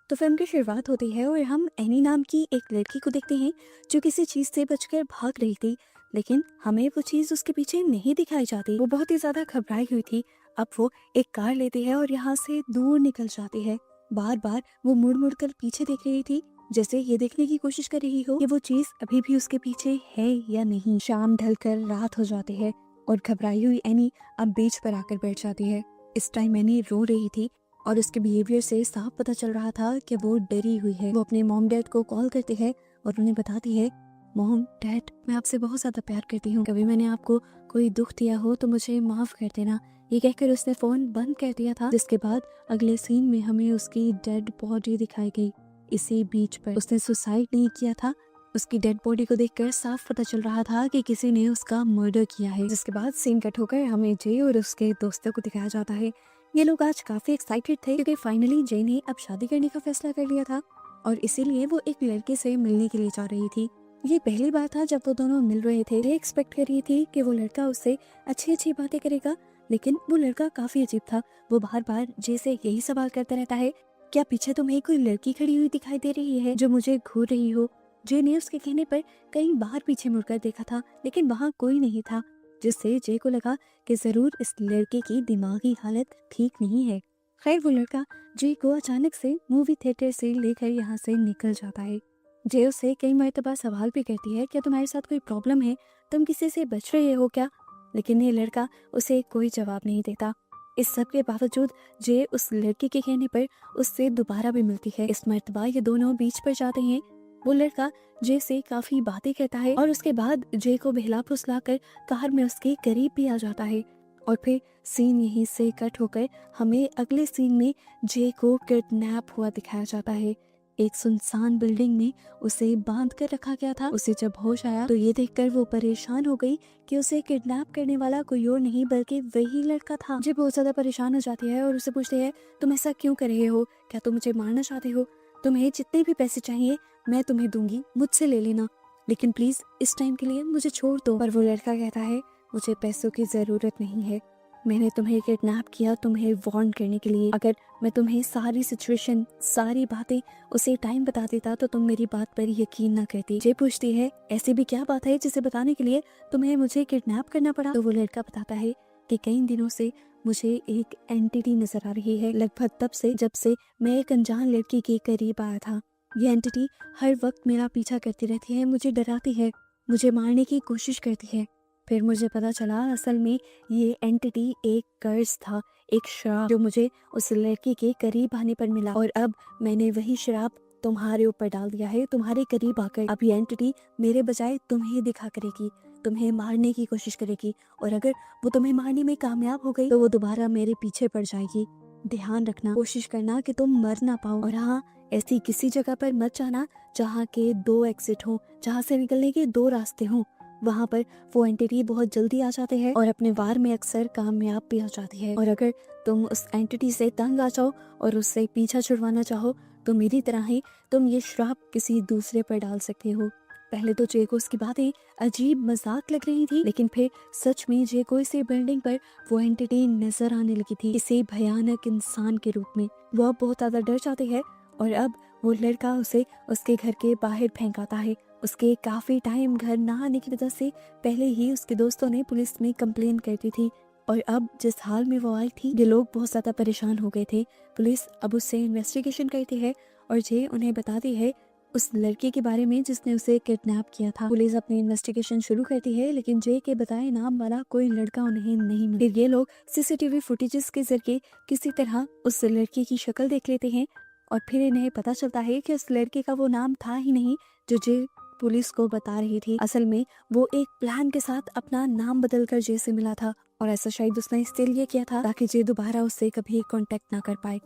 तो फिल्म की शुरुआत होती है और हम एनी नाम की एक लड़की को देखते हैं जो किसी चीज से बचकर भाग रही थी, लेकिन हमें वो चीज उसके पीछे नहीं दिखाई जाती। वो बहुत ही ज्यादा घबराई हुई थी। अब वो एक कार लेती है और यहाँ से दूर निकल जाती है। बार बार वो मुड़ मुड़ कर पीछे देख रही थी, जैसे ये देखने की कोशिश कर रही हो कि वो चीज अभी भी उसके पीछे है या नहीं। शाम ढलकर रात हो जाती है और घबराई हुई एनी अब बीच पर आकर बैठ जाती है। इस टाइम एनी रो रही थी और उसके बिहेवियर से साफ पता चल रहा था कि वो डरी हुई है। वो अपने मॉम डैड को कॉल करती है और उन्हें बताती है, मॉम डैड मैं आपसे बहुत ज्यादा प्यार करती हूँ, कभी मैंने आपको कोई दुख दिया हो तो मुझे माफ कर देना। ये कहकर उसने फोन बंद कर दिया था। जिसके बाद अगले सीन में हमें उसकी डेड बॉडी दिखाई गई। इसी बीच पर उसने सुसाइड नहीं किया था। उसकी डेड बॉडी को देखकर साफ पता चल रहा था कि किसी ने उसका मर्डर किया है। जिसके बाद सीन कट होकर हमें जे और उसके दोस्तों को दिखाया जाता है। ये लोग आज काफी एक्साइटेड थे क्योंकि फाइनली जे ने अब शादी करने का फैसला कर लिया था और इसीलिए वो एक लड़के से मिलने के लिए जा रही थी। ये पहली बार था जब वो दोनों मिल रहे थे। ये एक्सपेक्ट कर रही थी कि वो लड़का उससे अच्छी अच्छी बातें करेगा, लेकिन वो लड़का काफी अजीब था। वो बार बार जे से यही सवाल करता रहता है, क्या पीछे तुम्हें कोई लड़की खड़ी हुई दिखाई दे रही है जो मुझे घूर रही हो। जे ने उसके कहने पर कई बार पीछे मुड़कर देखा था, लेकिन वहाँ कोई नहीं था, जिससे जे को लगा कि जरूर इस लड़के की दिमागी हालत ठीक नहीं है। खैर वो लड़का जे को अचानक से मूवी थिएटर से लेकर यहाँ से निकल जाता है। जे उससे कई मर्तबा सवाल भी करती है, क्या तुम्हारे साथ कोई प्रॉब्लम है, तुम किसी से बच रहे हो क्या, लेकिन ये लड़का उसे कोई जवाब नहीं देता। इस सब के बावजूद जे उस लड़के के कहने पर उससे दोबारा भी मिलती है। इस मर्तबा ये दोनों बीच पर जाते हैं। वो लड़का जे से काफी बातें कहता है और उसके बाद जे को बहला फुसला कर कार में उसके करीब भी आ जाता है। और फिर सीन यहीं से कट होकर हमें अगले सीन में जे को किडनैप हुआ दिखाया जाता है। एक सुनसान बिल्डिंग में उसे बांध कर रखा गया था। उसे जब होश आया तो ये देखकर वो परेशान हो गई कि उसे किडनैप करने वाला कोई और नहीं बल्कि वही लड़का था। जे बहुत ज्यादा परेशान हो जाती है और उसे पूछती है, तुम ऐसा क्यों कर रहे हो, क्या तुम मुझे मारना चाहते हो, तुम्हें जितने भी पैसे चाहिए मैं तुम्हें दूंगी, मुझसे ले लेना, लेकिन प्लीज इस टाइम के लिए मुझे छोड़ दो। पर वो लड़का कहता है, मुझे पैसों की जरूरत नहीं है, मैंने तुम्हें किडनैप किया तुम्हें वार्न करने के लिए। अगर मैं तुम्हें सारी सिचुएशन सारी बातें उसे टाइम बता देता तो तुम मेरी बात पर यकीन ना करती। जे पूछती है, ऐसी भी क्या बात है जिसे बताने के लिए तुम्हें मुझे किडनैप करना पड़ा। तो वो लड़का बताता है कि कई दिनों से मुझे एक एंटिटी नजर आ रही है, लगभग तब से जब से मैं एक अनजान लड़की के करीब आया था। ये एंटिटी हर वक्त मेरा पीछा करती रहती है, मुझे डराती है, मुझे मारने की कोशिश करती है। फिर मुझे पता चला असल में ये एंटिटी एक कर्ज था, एक श्राप जो मुझे उस लड़के के करीब आने पर मिला, और अब मैंने वही श्राप तुम्हारे ऊपर डाल दिया है, तुम्हारे करीब आकर। अब ये एंटिटी मेरे बजाय तुम्हें दिखा करेगी, तुम्हें मारने की कोशिश करेगी, और अगर वो तुम्हें मारने में कामयाब हो गई तो वो दोबारा मेरे पीछे पड़ जाएगी। ध्यान रखना, कोशिश करना कि तुम मर ना पाओ, और हाँ, ऐसी किसी जगह पर मत जाना जहाँ के 2 एग्जिट हो, जहाँ से निकलने के 2 रास्ते हों। वहाँ पर वो एंटिटी बहुत जल्दी आ जाते हैं और अपने वार में अक्सर कामयाब भी हो जाती है। और अगर तुम उस एंटिटी से तंग आ जाओ और उससे पीछा छुड़वाना चाहो तो मेरी तरह ही तुम ये श्राप किसी दूसरे पर डाल सकते हो। पहले तो जे को उसकी बातें अजीब मजाक लग रही थी, लेकिन फिर सच में जे को इसी बिल्डिंग पर वो एंटिटी नजर आने लगी थी, इसे भयानक इंसान के रूप में। वो अब बहुत ज्यादा डर जाती है और अब वो लड़का उसे उसके घर के बाहर फेंकाता है। उसके काफी टाइम घर ना आने की वजह से पहले ही उसके दोस्तों ने पुलिस में कंप्लेन कर दी थी, और अब जिस हाल में वो आई थी ये लोग बहुत ज्यादा परेशान हो गए थे। पुलिस अब उससे इन्वेस्टिगेशन करती है और जे उन्हें बताती है उस लड़के के बारे में जिसने उसे किडनैप किया था। पुलिस अपनी इन्वेस्टिगेशन शुरू करती है, लेकिन जे के बताए नाम वाला कोई लड़का उन्हें नहीं मिला। फिर ये लोग सीसीटीवी फुटेजेस के जरिए किसी तरह उस लड़के की शक्ल देख लेते हैं और फिर इन्हें पता चलता है कि उस लड़के का वो नाम था ही नहीं जो जे पुलिस को बता रही थी। असल में वो एक प्लान के साथ अपना नाम बदलकर जे से मिला था, और ऐसा शायद उसने इसलिए किया था ताकि जे दोबारा उससे कभी कांटेक्ट ना कर पाए।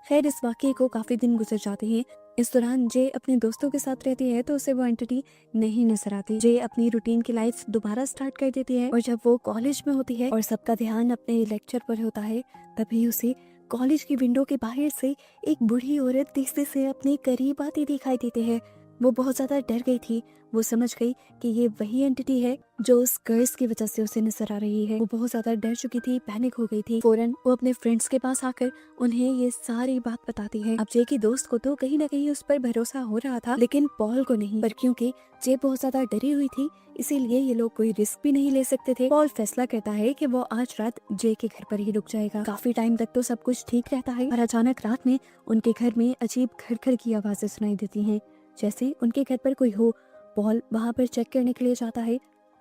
खैर इस वाकये को काफी दिन गुजर जाते हैं। इस दौरान जे अपने दोस्तों के साथ रहती है तो उसे वो एंटिटी नहीं नजर आती। जे अपनी रूटीन की लाइफ दोबारा स्टार्ट कर देती है, और जब वो कॉलेज में होती है और सबका ध्यान अपने लेक्चर पर होता है तभी उसे कॉलेज की विंडो के बाहर से एक बूढ़ी औरत तेजी से अपने करीब आती दिखाई देती है। वो बहुत ज्यादा डर गई थी। वो समझ गई कि ये वही एंटिटी है जो उस कर्स की वजह से उसे नजर आ रही है। वो बहुत ज्यादा डर चुकी थी, पैनिक हो गई थी। फौरन वो अपने फ्रेंड्स के पास आकर उन्हें ये सारी बात बताती है। अब जे की दोस्त को तो कहीं ना कहीं उस पर भरोसा हो रहा था, लेकिन पॉल को नहीं। पर क्योंकि जे बहुत ज्यादा डरी हुई थी, इसीलिए ये लोग कोई रिस्क भी नहीं ले सकते थे। पॉल फैसला करता है कि वो आज रात जे के घर पर ही रुक जाएगा। काफी टाइम तक तो सब कुछ ठीक रहता है, और अचानक रात में उनके घर में अजीब खड़खड़ की आवाजें सुनाई देती हैं, जैसे उनके घर पर कोई हो। पॉल वहां पर चेक करने के लिए जाता है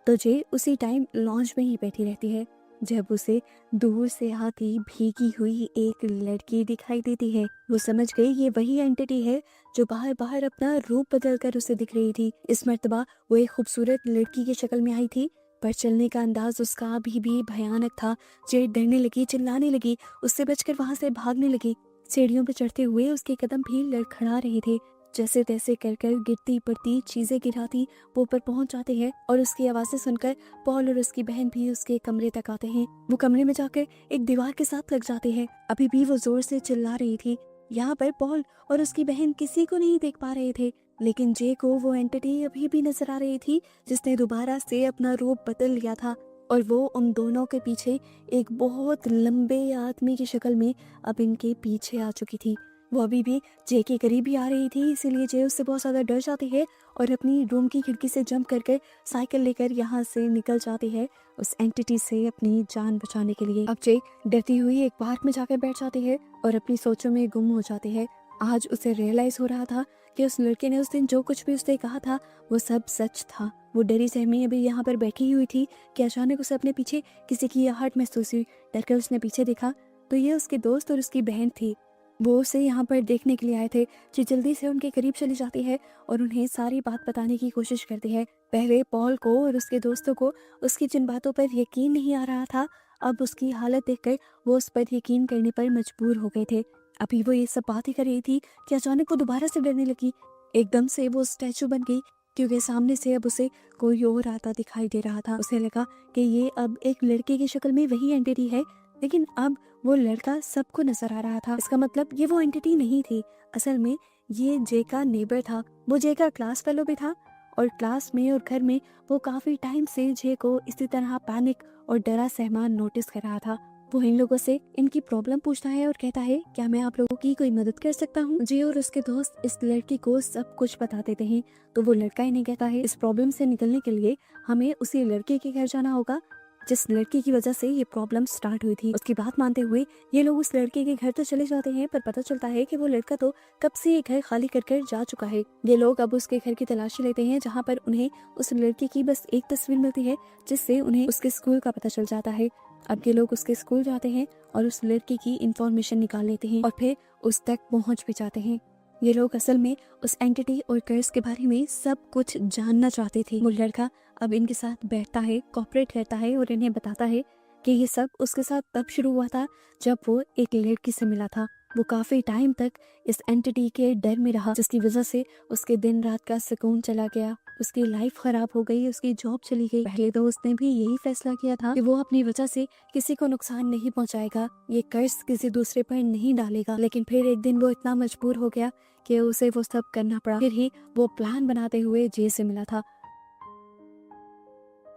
तो जे उसी टाइम लॉन्च में ही बैठी रहती है, जब उसे दूर से आती भीगी हुई एक लड़की दिखाई देती है। वो समझ गई ये वही एंटिटी है जो बाहर बाहर अपना रूप बदल कर उसे दिख रही थी। इस मर्तबा वो एक खूबसूरत लड़की की शक्ल में आई थी, पर चलने का अंदाज उसका अभी भी भयानक था। जे डरने लगी, चिल्लाने लगी, उससे बचकर वहां से भागने लगी। सीढ़ियों पर चढ़ते हुए उसके कदम भी लड़खड़ा रहे थे। जैसे तैसे कर कर गिरती पड़ती चीजें गिराती वो ऊपर पहुंच जाते हैं, और उसकी आवाजें सुनकर पॉल और उसकी बहन भी उसके कमरे तक आते हैं। वो कमरे में जाकर एक दीवार के साथ लग जाते हैं। अभी भी वो जोर से चिल्ला रही थी। यहाँ पर पॉल और उसकी बहन किसी को नहीं देख पा रहे थे, लेकिन जे को वो एंटिटी अभी भी नजर आ रही थी जिसने दोबारा से अपना रूप बदल लिया था, और वो उन दोनों के पीछे एक बहुत लंबे आदमी की शक्ल में अब इनके पीछे आ चुकी थी। वो अभी भी जे के करीब ही आ रही थी, इसीलिए जे उससे बहुत ज्यादा डर जाती है और अपनी रूम की खिड़की से जंप कर साइकिल लेकर यहाँ से निकल जाती है उस एंटिटी से अपनी जान बचाने के लिए। अब जे डरती हुई एक पार्क में जाकर बैठ जाती है और अपनी सोचों में गुम हो जाती है। आज उसे रियलाइज हो रहा था कि उस लड़के ने उस दिन जो कुछ भी उससे कहा था वो सब सच था। वो डरी सहमी अभी यहाँ पर बैठी हुई थी कि अचानक उसे अपने पीछे किसी की आहट महसूस हुई। डरकर उसने पीछे देखा तो ये उसके दोस्त और उसकी बहन थी। वो उसे यहाँ पर देखने के लिए आए थे। जो जल्दी से उनके करीब चली जाती है और उन्हें सारी बात बताने की कोशिश करती है। पहले पॉल को और उसके दोस्तों को उसकी जिन बातों पर यकीन नहीं आ रहा था, अब उसकी हालत देखकर वो उस पर यकीन करने पर मजबूर हो गए थे। अभी वो ये सब बात ही कर रही थी कि अचानक वो दोबारा से डरने लगी। एकदम से वो स्टैचू बन गई, क्योंकि सामने से अब उसे कोई और आता दिखाई दे रहा था। उसे लगा कि ये अब एक लड़के की शक्ल में वही एंटिटी है, लेकिन अब वो लड़का सबको नजर आ रहा था। इसका मतलब ये वो एंटिटी नहीं थी, असल में ये जे का नेबर था। वो जे का क्लास फेलो भी था, और क्लास में और घर में वो काफी टाइम से जे को इसी तरह पैनिक और डरा सहमा नोटिस कर रहा था। वो इन लोगों से इनकी प्रॉब्लम पूछता है और कहता है, क्या मैं आप लोगों की कोई मदद कर सकता हूँ। जे और उसके दोस्त इस लड़की को सब कुछ बता देते हैं, तो वो लड़का इन्हें कहता है, इस प्रॉब्लम से निकलने के लिए हमें उसी लड़के के घर जाना होगा जिस लड़की की वजह से ये प्रॉब्लम स्टार्ट हुई थी। उसकी बात मानते हुए ये लोग उस लड़के के घर तो चले जाते हैं, पर पता चलता है कि वो लड़का तो कब से ये घर खाली कर जा चुका है। ये लोग अब उसके घर की तलाशी लेते हैं, जहाँ पर उन्हें उस लड़के की बस एक तस्वीर मिलती है, जिससे उन्हें उसके स्कूल का पता चल जाता है। अब ये लोग उसके स्कूल जाते हैं और उस लड़के की इंफॉर्मेशन निकाल लेते हैं और फिर उस तक पहुंच भी जाते हैं। ये लोग असल में उस एंटिटी और कर्स के बारे में सब कुछ जानना चाहते थे। वो लड़का अब इनके साथ बैठता है, कोऑपरेट करता है और इन्हें बताता है कि ये सब उसके साथ तब शुरू हुआ था जब वो एक लड़की से मिला था। वो काफी टाइम तक इस एंटिटी के डर में रहा, जिसकी वजह से उसके दिन रात का सुकून चला गया, उसकी लाइफ खराब हो गई, उसकी जॉब चली गई। पहले तो उसने भी यही फैसला किया था कि वो अपनी वजह से किसी को नुकसान नहीं पहुंचाएगा, ये कर्ज किसी दूसरे पर नहीं डालेगा। लेकिन फिर एक दिन वो इतना मजबूर हो गया कि उसे वो सब करना पड़ा। फिर ही वो प्लान बनाते हुए जे से मिला था।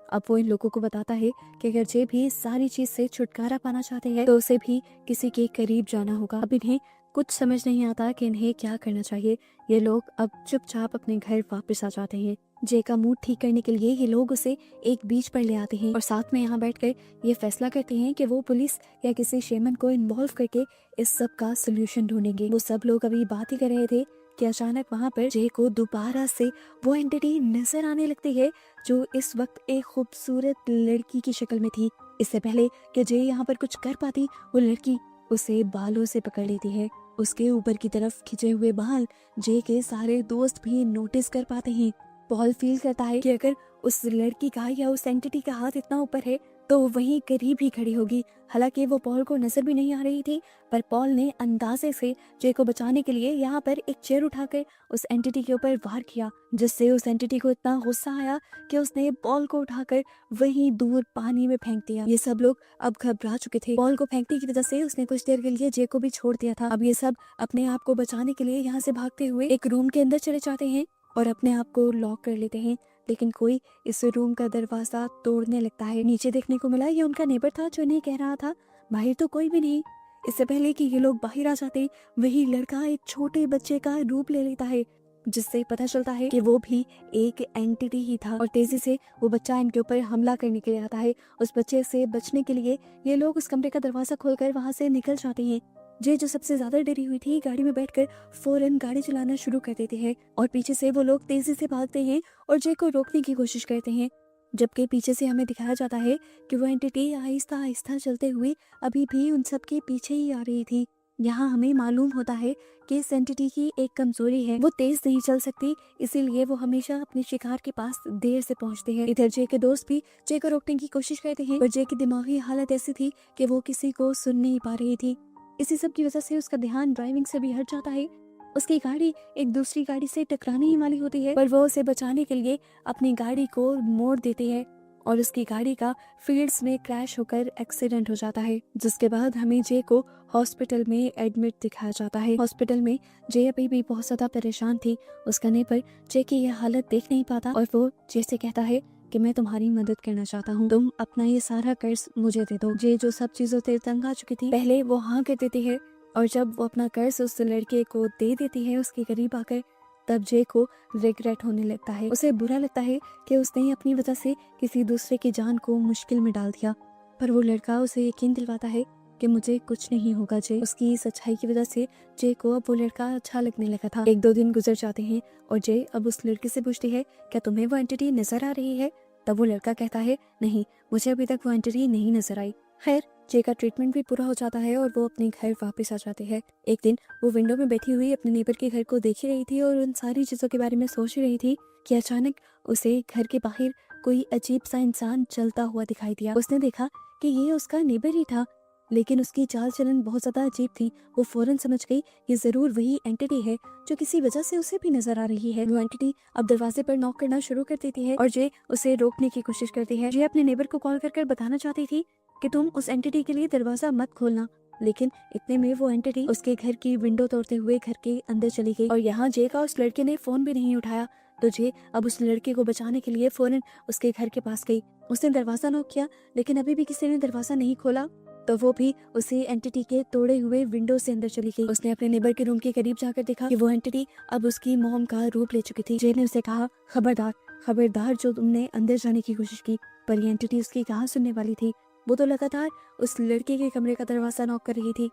अब वो इन लोगों को बताता है कि अगर जे भी इस सारी चीज से छुटकारा पाना चाहते हैं तो उसे भी किसी के करीब जाना होगा। अब इन्हें कुछ समझ नहीं आता कि इन्हें क्या करना चाहिए। ये लोग अब चुपचाप अपने घर वापस आ जाते हैं। जे का मूड ठीक करने के लिए ये लोग उसे एक बीच पर ले आते हैं और साथ में यहाँ बैठकर ये फैसला करते हैं कि वो पुलिस या किसी शेमन को इन्वॉल्व करके इस सब का सोल्यूशन ढूंढेंगे। वो सब लोग अभी बात ही कर रहे थे कि अचानक वहाँ पर जे को दोबारा से वो एंटिटी नजर आने लगती है जो इस वक्त एक खूबसूरत लड़की की शक्ल में थी। इससे पहले कि जे यहाँ पर कुछ कर पाती, वो लड़की उसे बालों से पकड़ लेती है। उसके ऊपर की तरफ खिंचे हुए बाल जे के सारे दोस्त भी नोटिस कर पाते हैं। पॉल फील करता है कि अगर उस लड़की का या उस एंटिटी का हाथ इतना ऊपर है तो वो वहीं करीब ही खड़ी होगी। हालांकि वो पॉल को नजर भी नहीं आ रही थी, पर पॉल ने अंदाजे से जे को बचाने के लिए यहाँ पर एक चेयर उठाकर उस एंटिटी के ऊपर वार किया, जिससे उस एंटिटी को इतना गुस्सा आया कि उसने पॉल को उठाकर वहीं दूर पानी में फेंक दिया। ये सब लोग अब घबरा चुके थे। पॉल को फेंकने की वजह से उसने कुछ देर के लिए जे को भी छोड़ दिया था। अब ये सब अपने आप को बचाने के लिए यहाँ से भागते हुए एक रूम के अंदर चले जाते हैं और अपने आप को लॉक कर लेते हैं। लेकिन कोई इस रूम का दरवाज़ा तोड़ने लगता है। नीचे देखने को मिला ये उनका नेबर था जो इन्हें कह रहा था बाहर तो कोई भी नहीं। इससे पहले कि ये लोग बाहर आ जाते वही लड़का एक छोटे बच्चे का रूप ले लेता है, जिससे पता चलता है कि वो भी एक एंटिटी ही था। और तेजी से वो बच्चा इनके ऊपर हमला करने के लिए आता है। उस बच्चे से बचने के लिए ये लोग उस कमरे का दरवाजा खोलकर वहां से निकल जाते हैं। जे जो सबसे ज्यादा डरी हुई थी गाड़ी में बैठकर फौरन गाड़ी चलाना शुरू कर देते हैं और पीछे से वो लोग तेजी से भागते हैं और जे को रोकने की कोशिश करते हैं। जबकि पीछे से हमें दिखाया जाता है कि वो एंटिटी आहिस्ता आहिस्ता चलते हुए अभी भी उन सब के पीछे ही आ रही थी। यहाँ हमें मालूम होता है कि इस एंटिटी की एक कमजोरी है, वो तेज नहीं चल सकती, इसीलिए वो हमेशा अपने शिकार के पास देर से पहुंचते हैं। इधर जे के दोस्त भी जे को रोकने की कोशिश करते हैं, पर जे की दिमागी हालत ऐसी थी कि वो किसी को सुन नहीं पा रही थी। इसी सब की वजह से उसका ध्यान ड्राइविंग से भी हट जाता है। उसकी गाड़ी एक दूसरी गाड़ी से टकराने ही वाली होती है, पर वो उसे बचाने के लिए अपनी गाड़ी को मोड़ देती है और उसकी गाड़ी का फील्ड्स में क्रैश होकर एक्सीडेंट हो जाता है। जिसके बाद हमें जे को हॉस्पिटल में एडमिट दिखाया जाता है। हॉस्पिटल में जे अभी भी बहुत ज्यादा परेशान थी। उसका नेबर जे की यह हालत देख नहीं पाता और वो जे से कहता है कि मैं तुम्हारी मदद करना चाहता हूँ, तुम अपना ये सारा कर्ज मुझे दे दो। जे जो सब चीजों से तंग आ चुकी थी, पहले वो हाँ कर देती है और जब वो अपना कर्ज उस लड़के को दे देती है उसके करीब आकर, तब जे को रिग्रेट होने लगता है। उसे बुरा लगता है कि उसने अपनी वजह से किसी दूसरे की जान को मुश्किल में डाल दिया, पर वो लड़का उसे यकीन दिलवाता है कि मुझे कुछ नहीं होगा जे। उसकी सच्चाई की वजह से जे को अब वो लड़का अच्छा लगने लगा था। 1-2 दिन गुजर जाते हैं और जे अब उस लड़के से पूछती है क्या तुम्हें वो एंटिटी नजर आ रही है। तब वो लड़का कहता है नहीं, मुझे अभी तक वो एंटिटी नहीं नजर आई। खैर जे का ट्रीटमेंट भी पूरा हो जाता है और वो अपने घर वापस आ जाते हैं। एक दिन वो विंडो में बैठी हुई अपने नेबर के घर को देख ही रही थी और उन सारी चीजों के बारे में सोच रही थी कि अचानक उसे घर के बाहर कोई अजीब सा इंसान चलता हुआ दिखाई दिया। उसने देखा कि ये उसका नेबर ही था, लेकिन उसकी चाल चलन बहुत ज्यादा अजीब थी। वो फौरन समझ गई ये जरूर वही एंटिटी है जो किसी वजह से उसे भी नजर आ रही है। वो एंटिटी अब दरवाजे पर नॉक करना शुरू कर देती है और जे उसे रोकने की कोशिश करती है। जे अपने नेबर को कॉल कर बताना चाहती थी कि तुम उस एंटिटी के लिए दरवाजा मत खोलना, लेकिन इतने में वो एंटिटी उसके घर की विंडो तोड़ते हुए घर के अंदर चली गई। और यहाँ जे का उस लड़के ने फोन भी नहीं उठाया, तो जे अब उस लड़के को बचाने के लिए फौरन उसके घर के पास गई। उसने दरवाजा नॉक किया, लेकिन अभी भी किसी ने दरवाजा नहीं खोला, तो वो भी उसी एंटिटी के तोड़े हुए विंडो से अंदर चली गई। उसने अपने नेबर के रूम के करीब जाकर देखा कि वो एंटिटी अब उसकी मॉम का रूप ले चुकी थी। जे ने उसे कहा खबरदार खबरदार जो तुमने अंदर जाने की कोशिश की। पर ये एंटिटी उसकी कहाँ सुनने वाली थी, वो तो लगातार उस लड़के के कमरे का दरवाजा नॉक कर रही थी।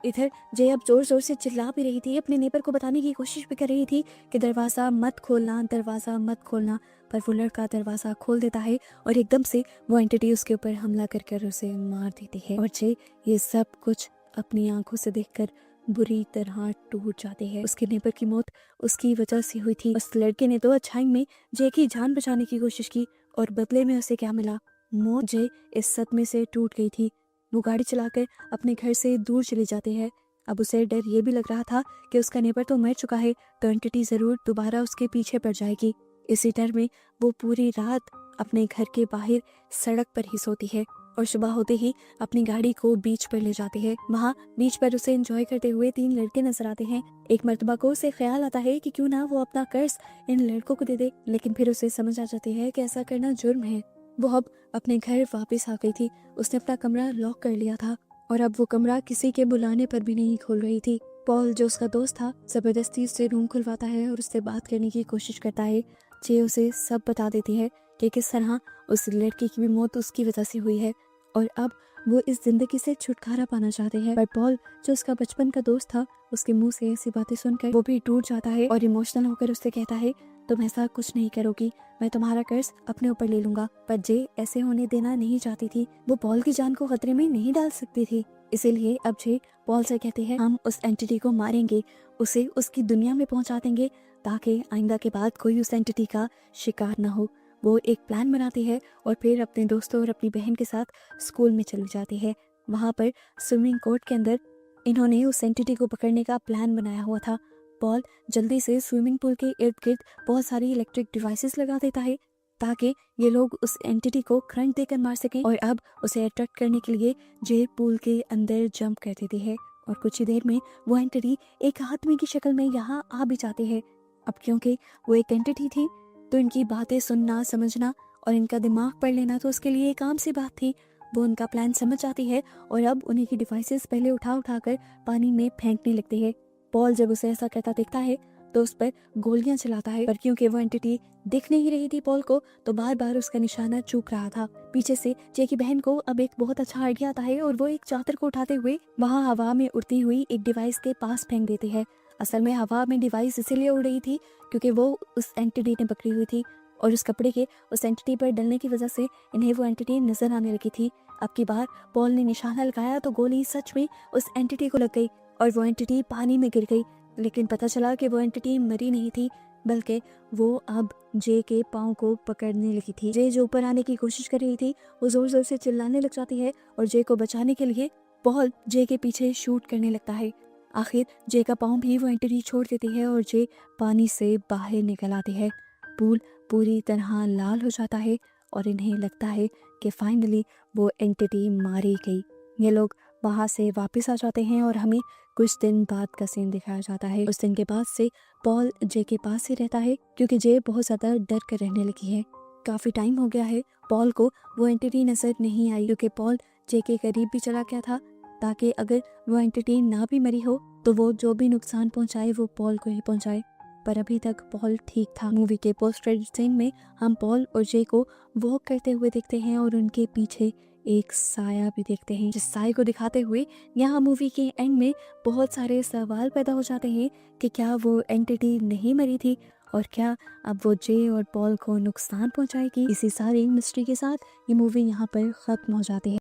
इधर जे अब जोर जोर से चिल्ला भी रही थी, अपने नेबर को बताने की कोशिश भी कर रही थी कि दरवाजा मत खोलना, दरवाजा मत खोलना। पर वो लड़का दरवाजा खोल देता है और एकदम से वो एंटिटी उसके ऊपर हमला कर उसे मार देती है। और जे ये सब कुछ अपनी आंखों से देखकर बुरी तरह टूट जाती है। उसके नेबर की मौत उसकी वजह से हुई थी। उस लड़के ने तो अच्छाई में जे की जान बचाने की कोशिश की और बदले में उसे क्या मिला, मौत। जे इस सदमे से टूट गई थी। वो गाड़ी चलाकर अपने घर से दूर चले जाते हैं। अब उसे डर ये भी लग रहा था कि उसका नेबर तो मर चुका है, तो एंटिटी जरूर दोबारा उसके पीछे पड़ जाएगी। इसी डर में वो पूरी रात अपने घर के बाहर सड़क पर ही सोती है और सुबह होते ही अपनी गाड़ी को बीच पर ले जाती है। वहाँ बीच पर उसे एंजॉय करते हुए 3 लड़के नजर आते हैं। एक मर्तबा को उसे ख्याल आता है कि क्यों ना वो अपना कर्ज इन लड़कों को दे दे, लेकिन फिर उसे समझ आ जाती है कि ऐसा करना जुर्म है। वो अब अपने घर वापस आ गई थी। उसने अपना कमरा लॉक कर लिया था और अब वो कमरा किसी के बुलाने पर भी नहीं खोल रही थी। पॉल जो उसका दोस्त था जबरदस्ती उससे रूम खुलवाता है और उससे बात करने की कोशिश करता है। जे उसे सब बता देती है कि किस तरह उस लड़की की भी मौत उसकी वजह से हुई है और अब वो इस जिंदगी से छुटकारा पाना चाहते हैं। पर पॉल जो उसका बचपन का दोस्त था, उसके मुंह से ऐसी बातें सुनकर वो भी टूट जाता है और इमोशनल होकर उससे कहता है तुम ऐसा कुछ नहीं करोगी, मैं तुम्हारा कर्ज अपने ऊपर ले लूंगा। पर जे ऐसे होने देना नहीं चाहती थी। वो पॉल की जान को खतरे में नहीं डाल सकती थी, इसीलिए अब जे पॉल से कहते हैं हम उस एंटिटी को मारेंगे, उसे उसकी दुनिया में पहुंचा देंगे ताकि आइंदा के बाद कोई उस एंटिटी का शिकार न हो। वो एक प्लान बनाती है और फिर अपने दोस्तों और अपनी बहन के साथ स्कूल में चली जाती है। वहाँ पर स्विमिंग कोर्ट के अंदर इन्होंने उस एंटिटी को पकड़ने का प्लान बनाया हुआ था। पॉल जल्दी से स्विमिंग पूल के इर्द गिर्द बहुत सारी इलेक्ट्रिक डिवाइसेस लगा देता है ताकि ये लोग उस एंटिटी को करंट देकर मार सकें। और अब उसे अट्रैक्ट करने के लिए जे पूल के अंदर जंप कर देती है और कुछ ही देर में वो एंटिटी एक आदमी की शक्ल में यहाँ आ भी जाती है। अब क्योंकि वो एक एंटिटी थी तो इनकी बातें सुनना, समझना और इनका दिमाग पढ़ लेना तो उसके लिए एक आम सी बात थी। वो उनका प्लान समझ जाती है और अब उन्हीं की डिवाइसेस पहले उठा उठा कर पानी में फेंकने लगती है। पॉल जब उसे ऐसा करता देखता है तो उस पर गोलियां चलाता है, पर क्योंकि वो एंटिटी दिख नहीं रही थी पॉल को तो बार बार उसका निशाना चूक रहा था। पीछे से जे की बहन को अब एक बहुत अच्छा आइडिया आता है और वो एक चादर को उठाते हुए वहाँ हवा में उड़ती हुई एक डिवाइस के पास फेंक देती है। असल में हवा में डिवाइस इसीलिए उड़ रही थी क्योंकि वो उस एंटिटी ने पकड़ी हुई थी और उस कपड़े के उस एंटिटी पर डलने की वजह से इन्हें वो एंटिटी नजर आने लगी थी। अब की बार पॉल ने निशाना लगाया तो गोली सच में उस एंटिटी को लग गई और वो एंटिटी पानी में गिर गई। लेकिन पता चला कि वो एंटिटी मरी नहीं थी बल्कि वो अब जे के पाँव को पकड़ने लगी थी। जे जो ऊपर आने की कोशिश कर रही थी वो जोर जोर से चिल्लाने लग जाती है और जे को बचाने के लिए पॉल जे के पीछे शूट करने लगता है। आखिर जे का पाँव भी वो एंटिटी छोड़ देती है और जे पानी से बाहर निकल आती है। पूल पूरी तरह लाल हो जाता है और इन्हें लगता है कि फाइनली वो एंटिटी मारी गई। ये लोग वहाँ से वापस आ जाते हैं और हमें कुछ दिन बाद का सीन दिखाया जाता है। उस दिन के बाद से पॉल जे के पास ही रहता है क्योंकि जे बहुत ज़्यादा डर कर रहने लगी है। काफ़ी टाइम हो गया है पॉल को वो एंटिटी नजर नहीं आई क्योंकि पॉल जे के करीब भी चला गया था ताकि अगर वो एंटिटी ना भी मरी हो तो वो जो भी नुकसान पहुंचाए वो पॉल को ही पहुंचाए। पर अभी तक पॉल ठीक था। मूवी के पोस्ट क्रेडिट सीन में हम पॉल और जे को वॉक करते हुए देखते हैं और उनके पीछे एक साया भी देखते हैं। जिस साय को दिखाते हुए यहाँ मूवी के एंड में बहुत सारे सवाल पैदा हो जाते हैं कि क्या वो एंटिटी नहीं मरी थी और क्या अब वो जे और पॉल को नुकसान पहुंचाएगी। इसी सारी मिस्ट्री के साथ ये मूवी यहाँ पर खत्म हो जाती है।